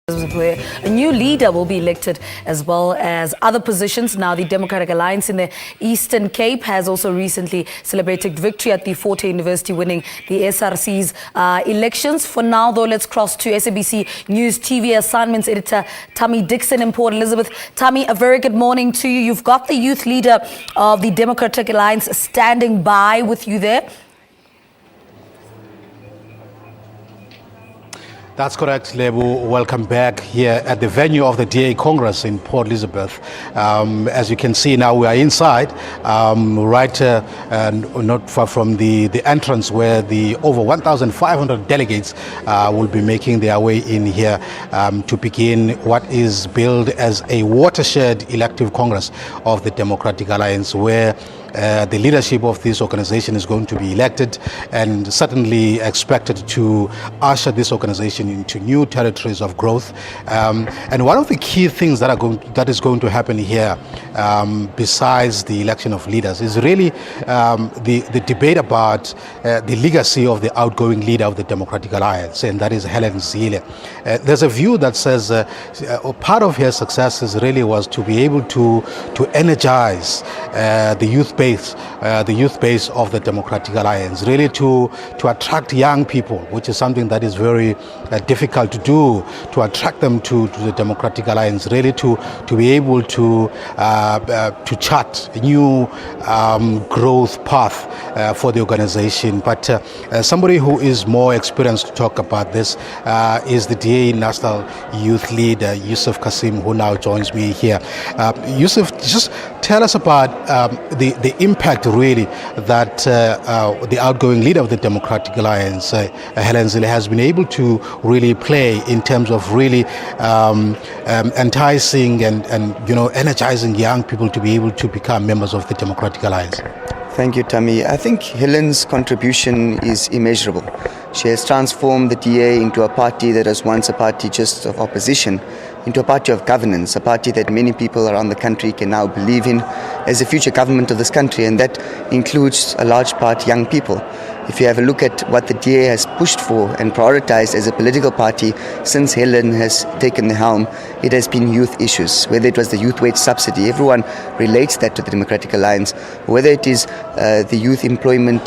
Where a new leader will be elected as well as other positions. Now, the Democratic Alliance in the Eastern Cape has also recently celebrated victory at the Fort Hare University, winning the SRC's elections. For now, though, let's cross to SABC News TV assignments editor Thami Dickson in Port Elizabeth. Thami, a very good morning to you. You've got the youth leader of the Democratic Alliance standing by with you there. That's correct, Lebu. Welcome back here at the venue of the DA Congress in Port Elizabeth. As you can see now, we are inside, not far from the entrance where the over 1,500 delegates will be making their way in here to begin what is billed as a watershed elective Congress of the Democratic Alliance, where the leadership of this organization is going to be elected and certainly expected to usher this organization into new territories of growth. And one of the key things that is going to happen here, besides the election of leaders, is really the debate about the legacy of the outgoing leader of the Democratic Alliance, and that is Helen Zille. There's a view that says part of her successes really was to be able to energize the youth base of the Democratic Alliance, really to attract young people, which is something that is very difficult to do, to attract them to the Democratic Alliance, really to be able to chart a new growth path for the organization. But somebody who is more experienced to talk about this is the DA National Youth Leader, Yusuf Kasim, who now joins me here. Yusuf, just tell us about the impact really that the outgoing leader of the Democratic Alliance, Helen Zille, has been able to really play in terms of really enticing and energizing young people to be able to become members of the Democratic Alliance. Thank you, Thami. I think Helen's contribution is immeasurable. She has transformed the DA into a party that was once a party just of opposition, into a party of governance, a party that many people around the country can now believe in as the future government of this country, and that includes a large part young people. If you have a look at what the DA has pushed for and prioritized as a political party since Helen has taken the helm, it has been youth issues. Whether it was the youth wage subsidy, everyone relates that to the Democratic Alliance. Whether it is the youth employment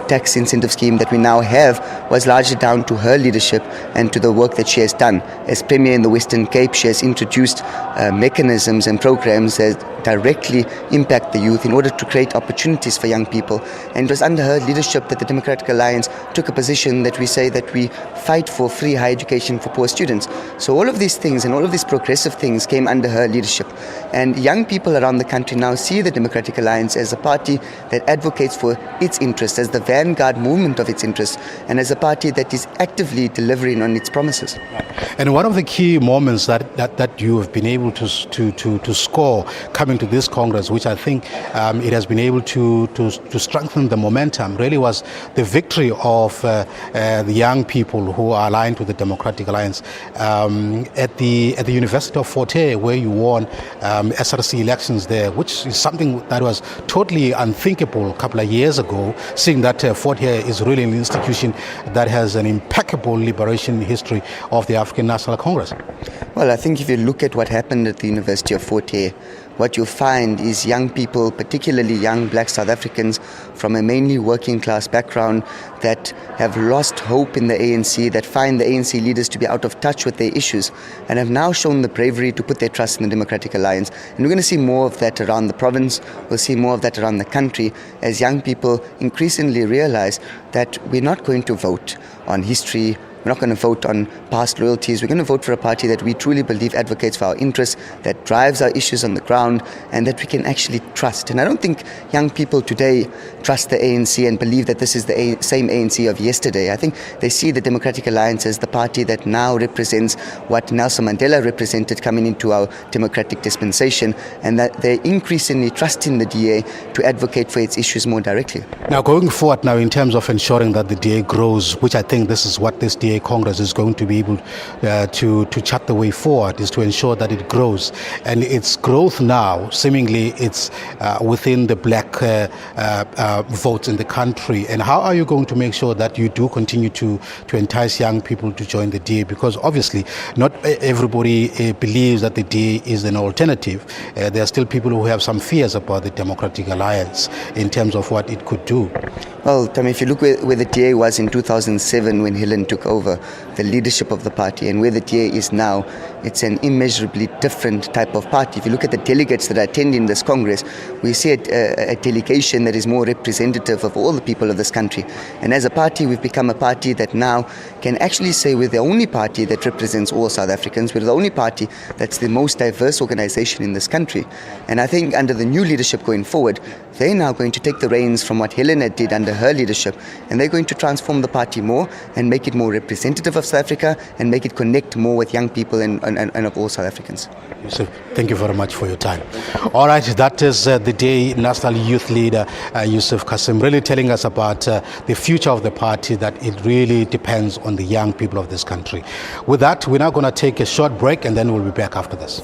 tax incentive scheme that we now have, was largely down to her leadership and to the work that she has done. As Premier in the Western Cape, she has introduced mechanisms and programs that directly impact the youth in order to create opportunities for young people. And it was under her leadership that the Democratic Alliance took a position that we say that we fight for free higher education for poor students. So all of these things and all of these progressive things came under her leadership. And young people around the country now see the Democratic Alliance as a party that advocates for its interests, as the vanguard movement of its interests, and as a party that is actively delivering on its promises. And one of the key moments that you have been able to score coming to this Congress, which I think it has been able to strengthen the momentum, really was the victory of the young people who are aligned with the Democratic Alliance at the University of Fort Hare, where you won SRC elections there, which is something that was totally unthinkable a couple of years ago, seeing that Fort Hare is really an institution that has an impeccable liberation history of the African National Congress. Well, I think if you look at what happened at the University of Fort Hare, what you'll find is young people, particularly young black South Africans from a mainly working class background, that have lost hope in the ANC, that find the ANC leaders to be out of touch with their issues, and have now shown the bravery to put their trust in the Democratic Alliance. And we're going to see more of that around the province. We'll see more of that around the country as young people increasingly realize that we're not going to vote on history. We're not going to vote on past loyalties. We're going to vote for a party that we truly believe advocates for our interests, that drives our issues on the ground, and that we can actually trust. And I don't think young people today trust the ANC and believe that this is the same ANC of yesterday. I think they see the Democratic Alliance as the party that now represents what Nelson Mandela represented coming into our democratic dispensation, and that they're increasingly trusting the DA to advocate for its issues more directly. Now, going forward now in terms of ensuring that the DA grows, which I think this is what this DA DA Congress is going to be able to chart the way forward is to ensure that it grows. And its growth now, seemingly it's within the black votes in the country. And how are you going to make sure that you do continue to entice young people to join the DA? Because obviously not everybody believes that the DA is an alternative. There are still people who have some fears about the Democratic Alliance in terms of what it could do. Well, Thami, if you look where the DA was in 2007 when Helen took over the leadership of the party and where the DA is now, it's an immeasurably different type of party. If you look at the delegates that are attending this Congress, we see a delegation that is more representative of all the people of this country. And as a party, we've become a party that now can actually say we're the only party that represents all South Africans. We're the only party that's the most diverse organization in this country. And I think under the new leadership going forward, they're now going to take the reins from what Helen had did under her leadership, and they're going to transform the party more and make it more representative of South Africa and make it connect more with young people and of all South Africans. Yusuf, thank you very much for your time. All right, that is the DA National Youth Leader, Yusuf Kasim, really telling us about the future of the party, that it really depends on the young people of this country. With that, we're now going to take a short break and then we'll be back after this.